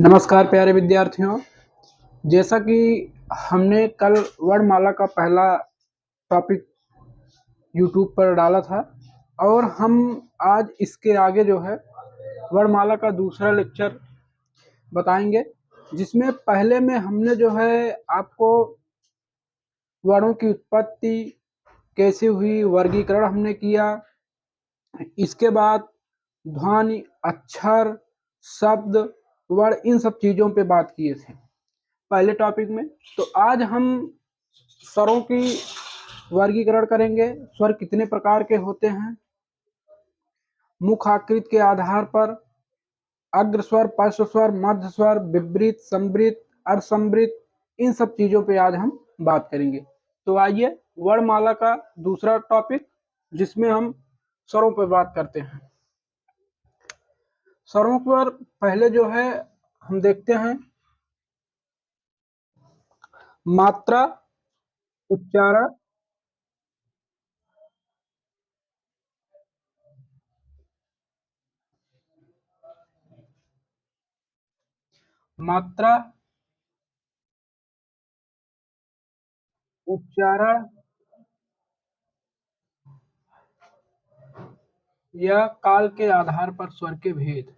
नमस्कार प्यारे विद्यार्थियों। जैसा कि हमने कल वर्णमाला का पहला टॉपिक यूट्यूब पर डाला था और हम आज इसके आगे जो है वर्णमाला का दूसरा लेक्चर बताएंगे, जिसमें पहले में हमने जो है आपको वर्णों की उत्पत्ति कैसे हुई, वर्गीकरण हमने किया। इसके बाद ध्वनि, अक्षर, शब्द, वर्ण, इन सब चीज़ों पे बात किए थे पहले टॉपिक में। तो आज हम स्वरों की वर्गीकरण करेंगे। स्वर कितने प्रकार के होते हैं, मुख्य आकृति के आधार पर, अग्र स्वर, पश्च स्वर, मध्य स्वर, विवृत, संवृत, अर्धसंवृत, इन सब चीजों पे आज हम बात करेंगे। तो आइए वर्णमाला का दूसरा टॉपिक, जिसमें हम स्वरों पर बात करते हैं। स्वरों पर पहले जो है हम देखते हैं मात्रा, उच्चारण, मात्रा, उच्चारण या काल के आधार पर स्वर के भेद।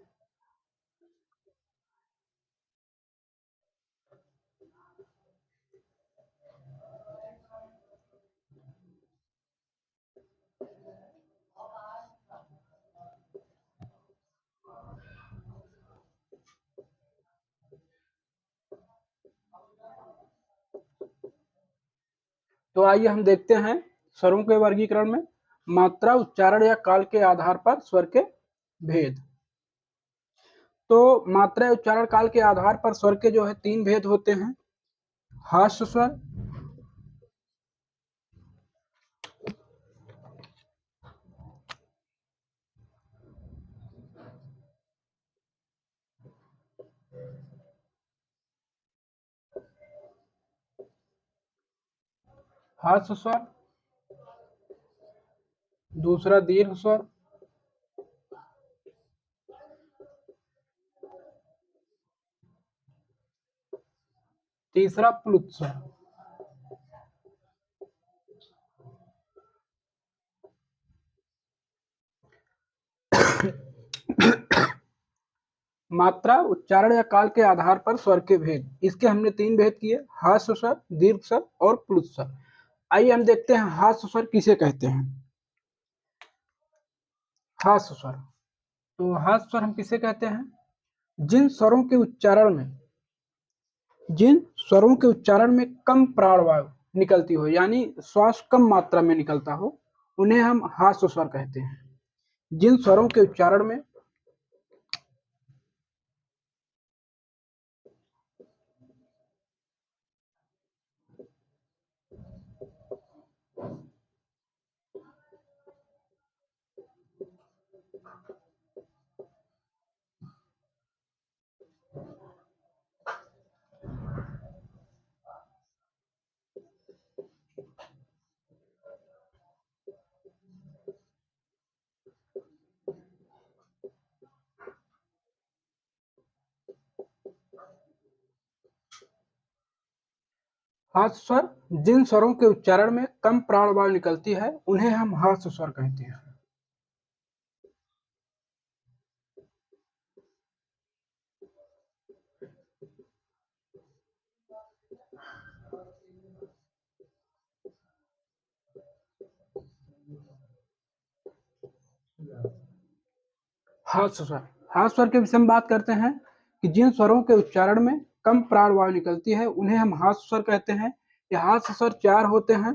तो आइए हम देखते हैं स्वरों के वर्गीकरण में मात्रा, उच्चारण या काल के आधार पर स्वर के भेद। तो मात्रा, उच्चारण, काल के आधार पर स्वर के जो है 3 भेद होते हैं। हास्य स्वर, हास्य स्वर, दूसरा दीर्घ स्वर, तीसरा प्लुत स्वर। मात्रा, उच्चारण या काल के आधार पर स्वर के भेद, इसके हमने 3 भेद किए, हास्य स्वर, दीर्घ स्वर और प्लुत स्वर। आइए हम देखते हैं हास्य स्वर किसे कहते हैं। हास्य स्वर, तो हास्य स्वर हम किसे कहते हैं, जिन स्वरों के उच्चारण में कम प्राणवायु निकलती हो, यानी श्वास कम मात्रा में निकलता हो, उन्हें हम हास्य स्वर कहते हैं। जिन स्वरों के उच्चारण में हास्य स्वर, जिन स्वरों के उच्चारण में कम प्राणवायु निकलती है, उन्हें हम हास्य स्वर कहते हैं। हास्य स्वर, हास्य स्वर के विषय में बात करते हैं कि जिन स्वरों के उच्चारण में कम प्राणवायु निकलती है, उन्हें हम हास्य स्वर कहते हैं। ये हास्य स्वर 4 होते हैं।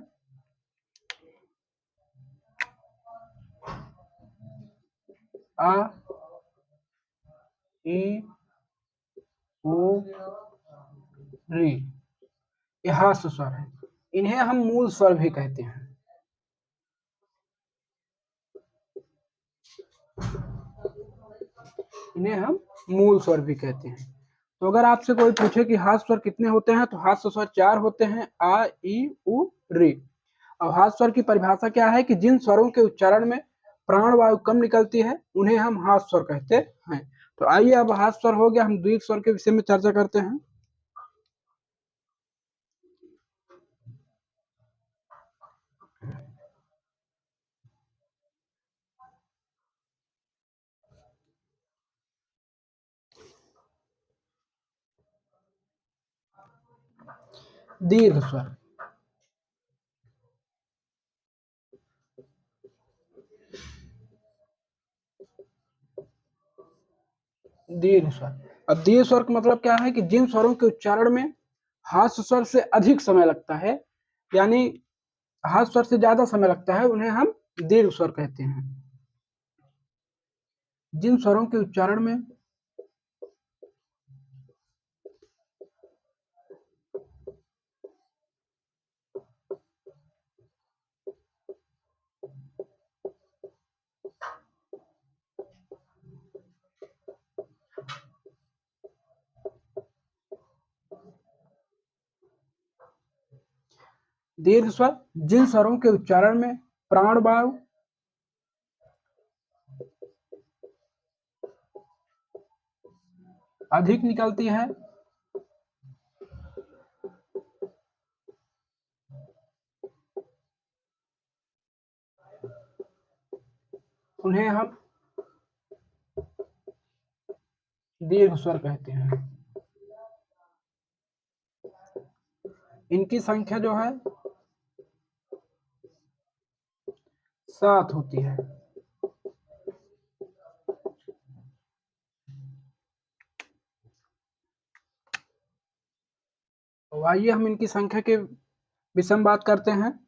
आ, ई, उ, री, ये हास्य स्वर है। इन्हें हम मूल स्वर भी कहते हैं। इन्हें हम मूल स्वर भी कहते हैं। तो अगर आपसे कोई पूछे कि हास्य स्वर कितने होते हैं, तो हास्य स्वर 4 होते हैं, आ, ई, उ, री। अब हास्य स्वर की परिभाषा क्या है कि जिन स्वरों के उच्चारण में प्राणवायु कम निकलती है, उन्हें हम हास्य स्वर कहते हैं। तो आइए, अब हाथ स्वर हो गया, हम दीर्घ स्वर के विषय में चर्चा करते हैं। दीर्घ स्वर। दीर्घ स्वर। अब दीर्घ स्वर का मतलब क्या है कि जिन स्वरों के उच्चारण में हास्य स्वर से अधिक समय लगता है, यानी हास्य स्वर से ज्यादा समय लगता है, उन्हें हम दीर्घ स्वर कहते हैं। जिन स्वरों के उच्चारण में दीर्घ स्वर, जिन स्वरों के उच्चारण में प्राण वायु अधिक निकलती है, उन्हें हम दीर्घ स्वर कहते हैं। इनकी संख्या जो है 7 होती है। तो आइए हम इनकी संख्या के विषय में बात करते हैं।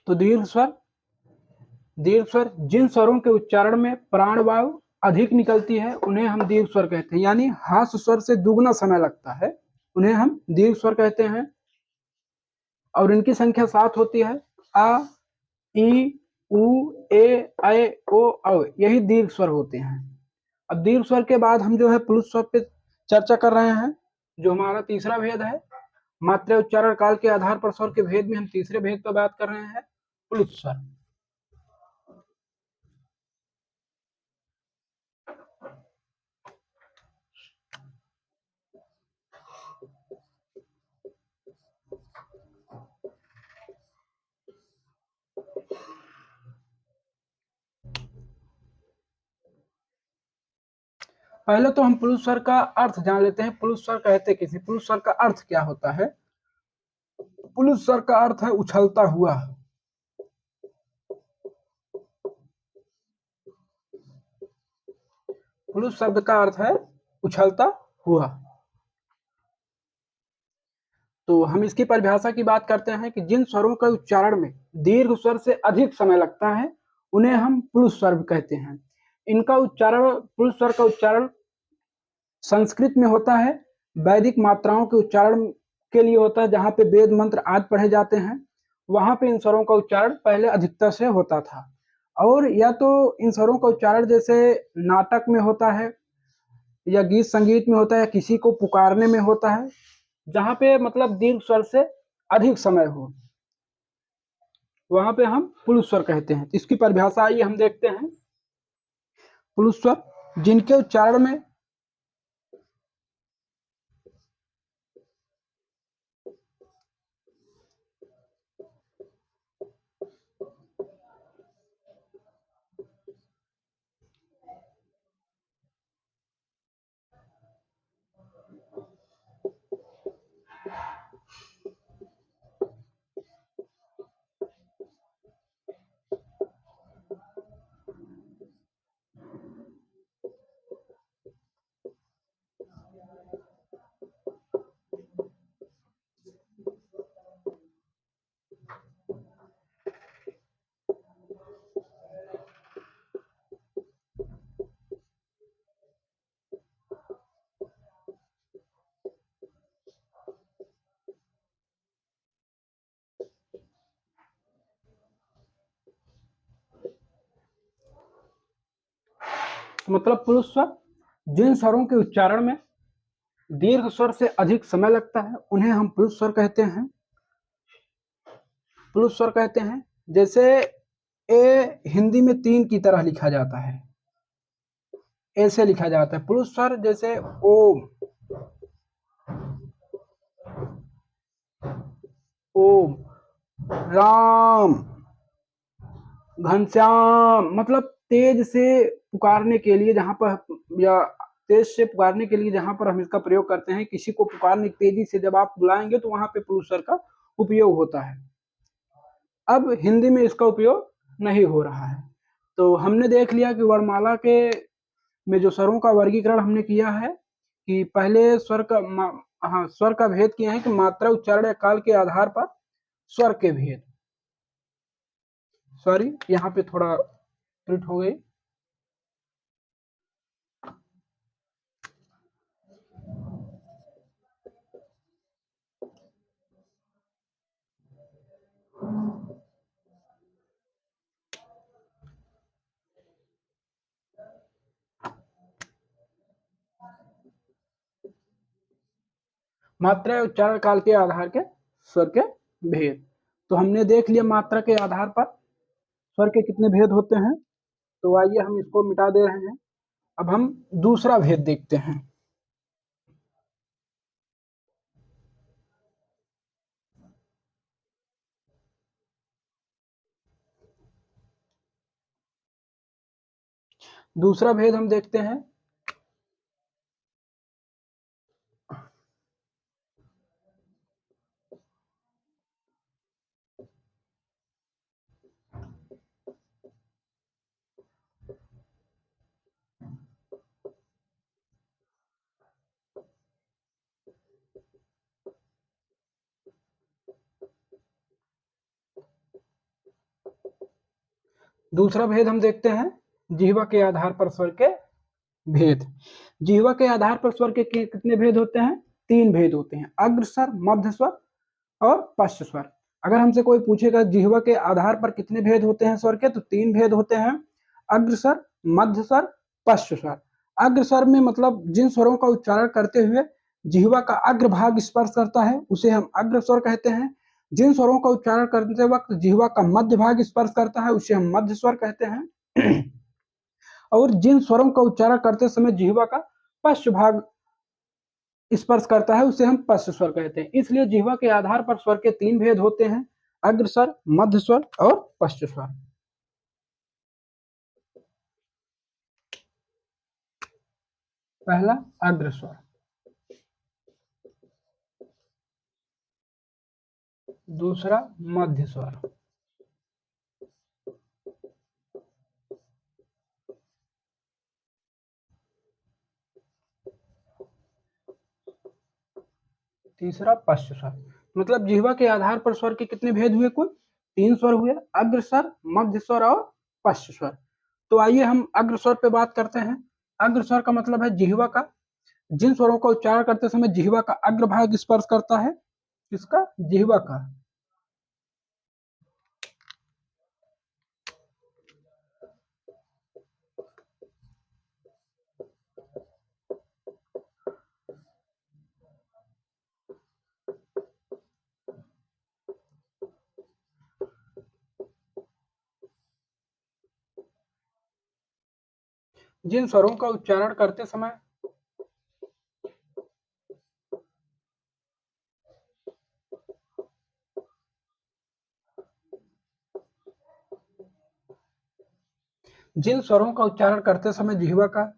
तो दीर्घ स्वर जिन स्वरों के उच्चारण में प्राण वायु अधिक निकलती है, उन्हें हम दीर्घ स्वर कहते हैं, यानी हास्य स्वर से दुगना समय लगता है, उन्हें हम दीर्घ स्वर कहते हैं। और इनकी संख्या 7 होती है। आ, ई, उ, ए, ऐ, ओ, औ, यही दीर्घ स्वर होते हैं। अब दीर्घ स्वर के बाद हम जो है प्लुत स्वर पे चर्चा कर रहे हैं, जो हमारा तीसरा भेद है। मात्रा उच्चारण काल के आधार पर स्वर के भेद में हम तीसरे भेद पर बात कर रहे हैं, प्लुत स्वर। पहले तो हम प्लुत स्वर का अर्थ जान लेते हैं। प्लुत स्वर कहते किसे? प्लुत स्वर का अर्थ क्या होता है? प्लुत स्वर का अर्थ है उछलता हुआ। प्लुत शब्द का अर्थ है उछलता हुआ। तो हम इसकी परिभाषा की बात करते हैं कि जिन स्वरों के उच्चारण में दीर्घ स्वर से अधिक समय लगता है, उन्हें हम प्लुत स्वर कहते हैं। इनका उच्चारण, प्लुत स्वर का उच्चारण संस्कृत में होता है, वैदिक मात्राओं के उच्चारण के लिए होता है, जहाँ पे वेद मंत्र आदि पढ़े जाते हैं, वहां पे इन स्वरों का उच्चारण पहले अधिकतर से होता था। और या तो इन स्वरों का उच्चारण जैसे नाटक में होता है, या गीत संगीत में होता है, या किसी को पुकारने में होता है, जहाँ पे मतलब दीर्घ स्वर से अधिक समय हो, वहां पे हम प्लुत स्वर कहते हैं। इसकी परिभाषा आइए हम देखते हैं। प्लुत स्वर जिनके उच्चारण में मतलब पुरुष स्वर जिन स्वरों के उच्चारण में दीर्घ स्वर से अधिक समय लगता है उन्हें हम पुरुष स्वर कहते हैं। पुरुष स्वर कहते हैं। जैसे ए हिंदी में 3 की तरह लिखा जाता है, ऐसे लिखा जाता है पुरुष स्वर। जैसे ओम, ओम, राम, घनश्याम, मतलब तेज से पुकारने के लिए जहां पर, या तेज से पुकारने के लिए जहां पर हम इसका प्रयोग करते हैं, किसी को पुकारने तेजी से जब आप बुलाएंगे तो वहां पे पुरुष स्वर का उपयोग होता है। अब हिंदी में इसका उपयोग नहीं हो रहा है। तो हमने देख लिया कि वर्णमाला के में जो स्वरों का वर्गीकरण हमने किया है कि पहले स्वर का स्वर का भेद किया है कि मात्रा, उच्चारण या काल के आधार पर स्वर के भेद। सॉरी, यहाँ पे थोड़ा त्रुटि हो गई। मात्रा उच्चारण काल के आधार के स्वर के भेद। तो हमने देख लिया मात्रा के आधार पर स्वर के कितने भेद होते हैं। तो आइए हम इसको मिटा दे रहे हैं। अब हम दूसरा भेद देखते हैं। दूसरा भेद हम देखते हैं। दूसरा भेद हम देखते हैं जिह्वा के आधार पर स्वर के भेद। जिह्वा के आधार पर स्वर के कितने भेद होते हैं? 3 भेद होते हैं, अग्र स्वर, मध्य स्वर और पश्च स्वर। अगर हमसे कोई पूछेगा जिह्वा के आधार पर कितने भेद होते हैं स्वर के, तो 3 भेद होते हैं, अग्र स्वर, मध्य स्वर, पश्च स्वर। अग्र स्वर में मतलब जिन स्वरों का उच्चारण करते हुए जिह्वा का अग्र भाग स्पर्श करता है उसे हम अग्र स्वर कहते हैं। जिन स्वरों का उच्चारण करते वक्त जिह्वा का मध्य भाग स्पर्श करता है उसे हम मध्य स्वर कहते हैं। और जिन स्वरों का उच्चारण करते समय जिह्वा का पश्च भाग स्पर्श करता है उसे हम पश्च स्वर कहते हैं। इसलिए जिह्वा के आधार पर स्वर के 3 भेद होते हैं, अग्र स्वर, मध्य स्वर और पश्च स्वर। पहला अग्र स्वर, दूसरा मध्य स्वर, तीसरा पश्च स्वर। मतलब जिह्वा के आधार पर स्वर के कितने भेद हुए? कुल 3 स्वर हुए, अग्र स्वर, मध्य स्वर और पश्च स्वर। तो आइए हम अग्र स्वर पे बात करते हैं। अग्र स्वर का मतलब है जिह्वा का, जिन स्वरों का उच्चारण करते समय जिह्वा का अग्र भाग स्पर्श करता है, किसका? जिह्वा का। जिन स्वरों का उच्चारण करते समय जिन स्वरों का उच्चारण करते समय जिह्वा का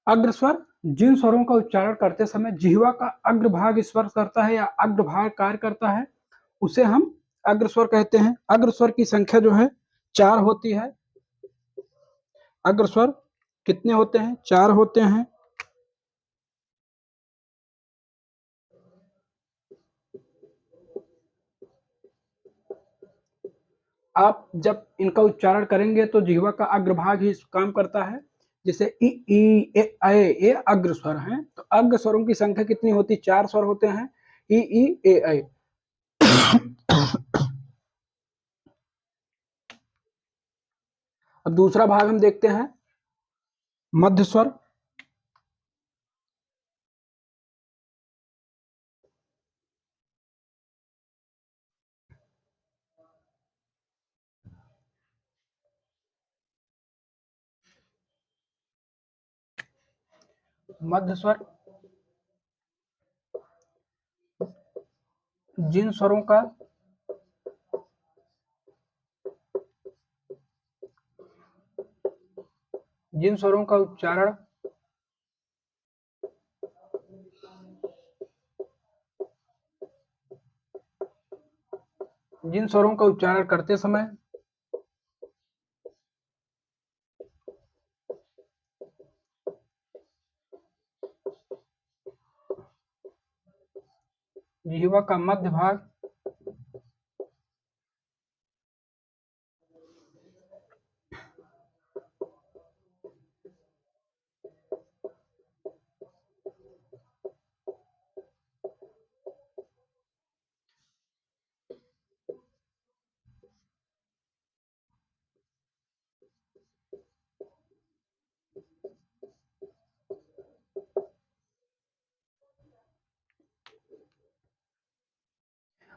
अग्र स्वर, जिन स्वरों का उच्चारण करते समय जिह्वा का अग्र भाग स्पर्श करता है या अग्र भाग कार्य करता है उसे हम अग्र स्वर कहते हैं। अग्र स्वर की संख्या जो है 4 होती है। अग्रस्वर कितने होते हैं? 4 होते हैं। आप जब इनका उच्चारण करेंगे तो जिह्वा का अग्रभाग ही काम करता है। जैसे इ, ए, ऐ, ये अग्र स्वर हैं, तो अग्र स्वरों की संख्या कितनी होती? 4 स्वर होते हैं। इ, ए, ऐ। अब दूसरा भाग हम देखते हैं, मध्य स्वर। मध्य स्वर जिन स्वरों का उच्चारण करते समय जिह्वा का मध्य भाग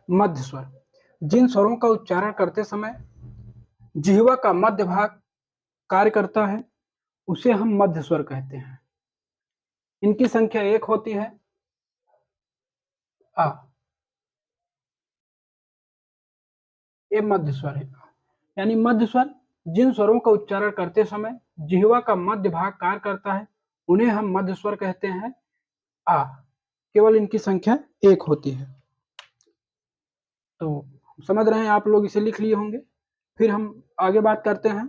मध्य स्वर जिन स्वरों का उच्चारण करते समय जिह्वा का मध्य भाग कार्य करता है, उसे हम मध्य स्वर कहते हैं। इनकी संख्या 1 होती है। आ, ये मध्य स्वर है। यानी मध्य स्वर जिन स्वरों का उच्चारण करते समय जिह्वा का मध्य भाग कार्य करता है, उन्हें हम मध्य स्वर कहते हैं। आ, केवल इनकी संख्या 1 होती है। तो समझ रहे हैं आप लोग, इसे लिख लिए होंगे। फिर हम आगे बात करते हैं।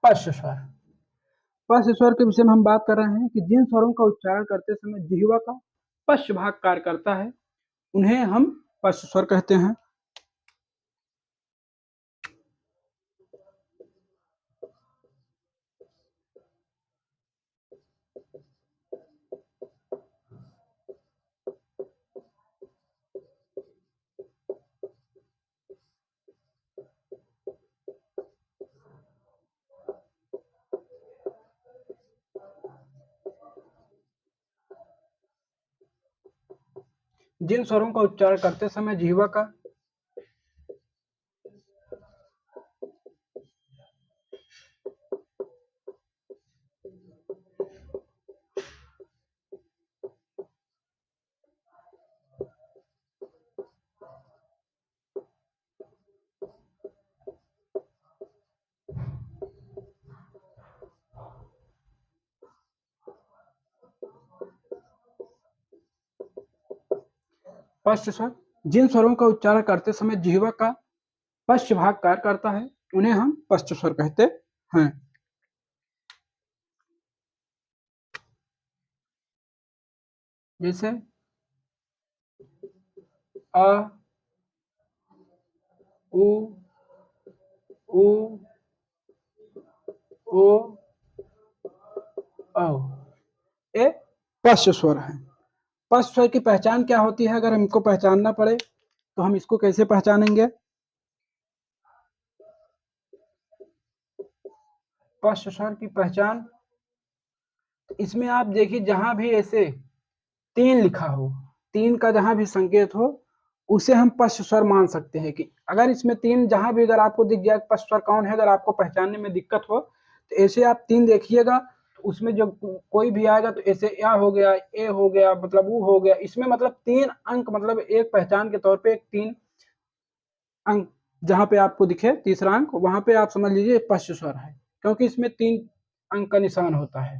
पश्च स्वर। पश्च स्वर के विषय में हम बात कर रहे हैं कि जिन स्वरों का उच्चारण करते समय जिह्वा का पश्च भाग कार्य करता है, उन्हें हम पश्च स्वर कहते हैं। जिन स्वरों का उच्चारण करते समय जिह्वा का पश्च स्वर जिन स्वरों का उच्चारण करते समय जिह्वा का पश्च भाग कार्य करता है, उन्हें हम पश्च स्वर कहते हैं। जैसे अ, उ, ऊ, ओ, औ। ये पश्च स्वर है। पश्च स्वर की पहचान क्या होती है? अगर हमको पहचानना पड़े तो हम इसको कैसे पहचानेंगे? पश्च स्वर की पहचान, इसमें आप देखिए जहां भी ऐसे 3 लिखा हो, 3 का जहां भी संकेत हो, उसे हम पश्च स्वर मान सकते हैं। कि अगर इसमें 3 जहां भी अगर आपको दिख जाए पश्च स्वर कौन है, अगर आपको पहचानने में दिक्कत हो तो ऐसे आप 3 देखिएगा, तो उसमें जब कोई भी आएगा तो ऐसे या हो गया, ए हो गया, मतलब ऊ हो गया, इसमें मतलब 3 अंक, मतलब एक पहचान के तौर पे 3 अंक जहां पे आपको दिखे तीसरा अंक, वहां पे आप समझ लीजिए पश्च स्वर है, क्योंकि इसमें 3 अंक का निशान होता है,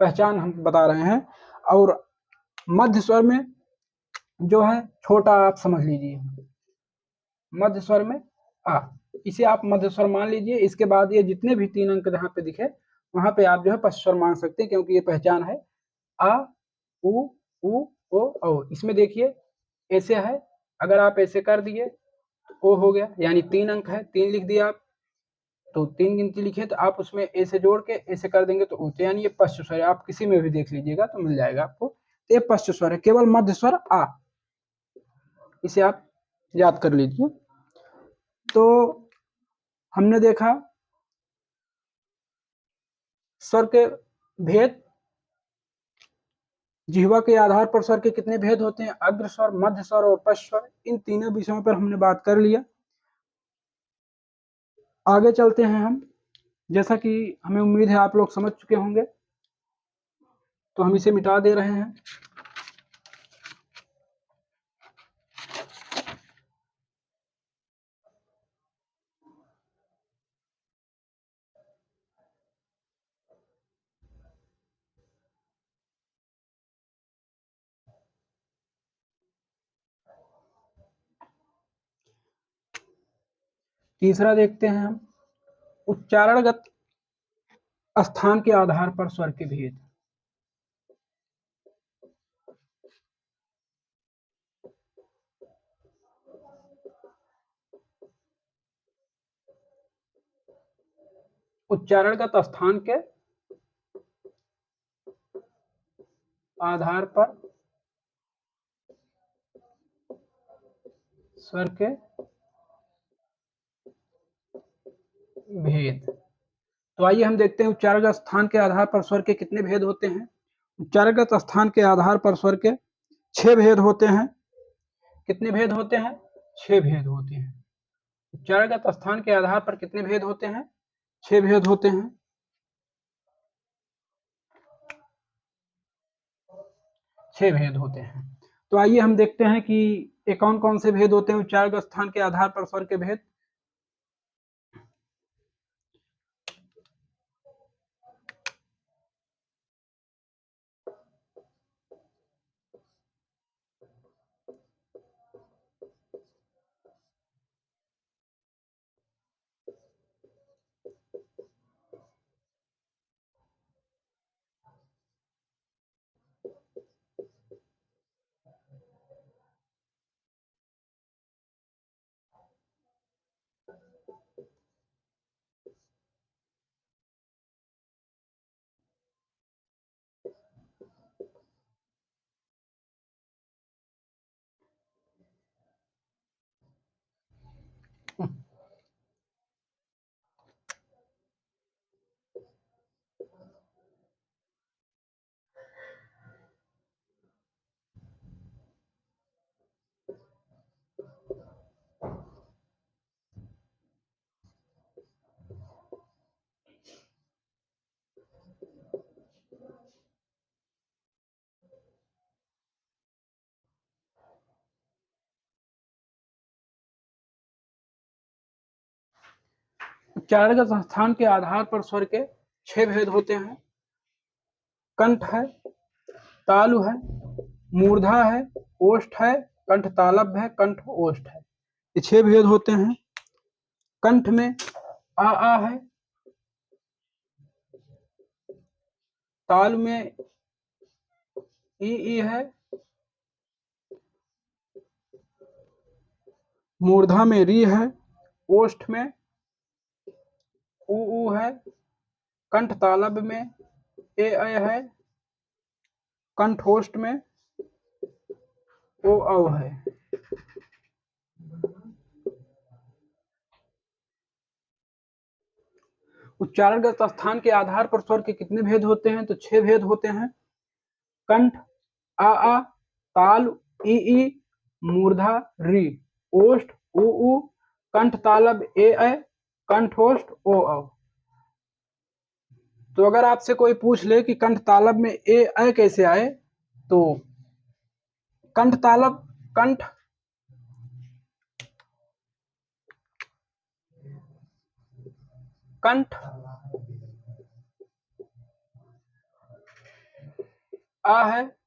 पहचान हम बता रहे हैं। और मध्य स्वर में जो है छोटा आप समझ लीजिए, मध्य स्वर में आ, इसे आप मध्य स्वर मान लीजिए। इसके बाद ये जितने भी 3 अंक जहां पे दिखे वहां पे आप जो है पश्च स्वर मान सकते हैं, क्योंकि ये पहचान है आ उ उ ओ औ। इसमें देखिए ऐसे है, अगर आप ऐसे कर दिए तो ओ हो गया, यानी 3 अंक है, 3 लिख दिया आप, तो 3 गिनती लिखे तो आप उसमें ए से जोड़ के ऐसे कर देंगे तो ऊ, तो यानी ये पश्च स्वर है। आप किसी में भी देख लीजिएगा तो मिल जाएगा आपको, तो ये पश्च स्वर है, केवल मध्य स्वर आ, इसे आप याद कर लीजिए। तो हमने देखा स्वर के भेद, जिह्वा के आधार पर स्वर के कितने भेद होते हैं, अग्र स्वर, मध्य स्वर और पश्च स्वर, इन तीनों विषयों पर हमने बात कर लिया। आगे चलते हैं हम, जैसा कि हमें उम्मीद है आप लोग समझ चुके होंगे, तो हम इसे मिटा दे रहे हैं। तीसरा देखते हैं हम, उच्चारणगत स्थान के आधार पर स्वर के भेद। उच्चारणगत स्थान के आधार पर स्वर के भेद। तो आइए हम देखते हैं उच्चारणगत स्थान के आधार पर स्वर के कितने भेद होते हैं। उच्चारणगत स्थान के आधार पर स्वर के 6 भेद होते हैं। कितने भेद होते हैं? 6 भेद होते हैं। उच्चारणगत स्थान के आधार पर कितने भेद होते हैं? 6 भेद होते हैं। 6 भेद होते हैं। तो आइए हम देखते हैं कि ये कौन कौन से भेद होते हैं उच्चारणगत स्थान के आधार पर स्वर के भेद। उच्चारणगत स्थान के आधार पर स्वर के 6 भेद होते हैं। कंठ है, तालु है, मूर्धा है, ओष्ठ है, कंठ तालब है, कंठ ओष्ठ है। ये 6 भेद होते हैं। कंठ में आ है, ताल में ई है, मूर्धा में री है, ओष्ठ में ऊ है, कंठ तालब में ए है, कंठोष्ठ में ओ औ है। उच्चारणगत स्थान के आधार पर स्वर के कितने भेद होते हैं? तो 6 भेद होते हैं। कंठ आ, ताल ई, मूर्धा री, ओष्ठ ऊ, कंठ तालब ए, कंठोष्ठ ओ औ। तो अगर आपसे कोई पूछ ले कि कंठ तालब में ए कैसे आए, तो कंठ तालब, कंठ कंठ, आ है